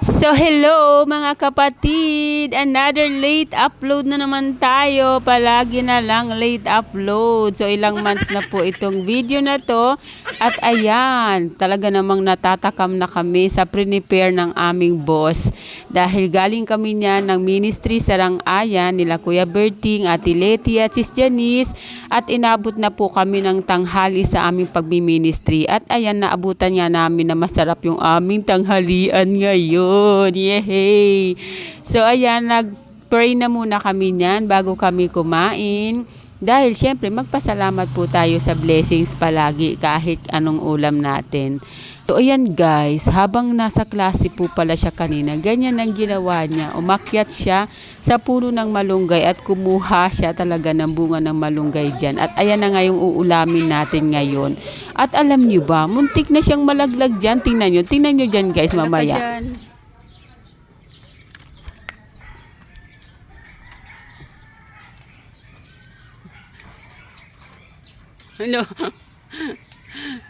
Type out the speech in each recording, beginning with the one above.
So hello mga kapatid, another late upload na naman tayo, palagi na lang late upload. So ilang months na po itong video na to at ayan, talaga namang natatakam na kami sa prepare ng aming boss. Dahil galing kami niya ng ministry sa Rang-Ayan nila Kuya Berting, Ate Leti at Sis Janice at inabot na po kami ng tanghali sa aming pagmi-ministry. At ayan, naabutan nga namin na masarap yung aming tanghalian ngayon. Yehey! So ayan, nag-pray na muna kami niyan bago kami kumain. Dahil syempre magpasalamat po tayo sa blessings palagi kahit anong ulam natin. So ayan guys, habang nasa klase po pala siya kanina, ganyan ang ginawa niya. Umakyat siya sa puno ng malunggay at kumuha siya talaga ng bunga ng malunggay dyan. At ayan na nga yung uulamin natin ngayon. At alam niyo ba, muntik na siyang malaglag dyan. Tingnan nyo dyan guys mamaya. Ano?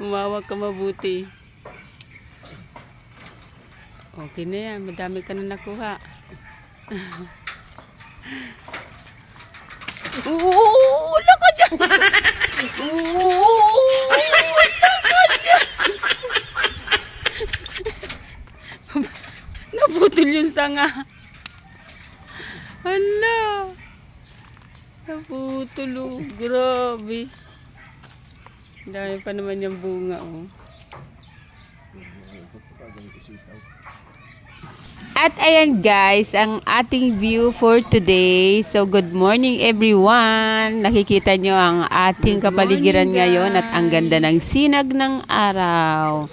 Umawag ka mabuti. Okay na yan. Madami ka na nakuha. Wala ka dyan! Wala ka dyan! Naputol yung sanga. Hala! Naputol oh. Grabe. Dami pa naman yung bunga oh. At ayan guys, ang ating view for today. So good morning everyone. Nakikita nyo ang ating kapaligiran ngayon at ang ganda ng sinag ng araw.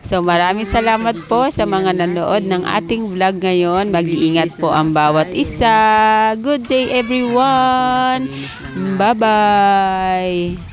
So maraming salamat po sa mga nanood ng ating vlog ngayon. Mag-iingat po ang bawat isa. Good day everyone. Bye-bye.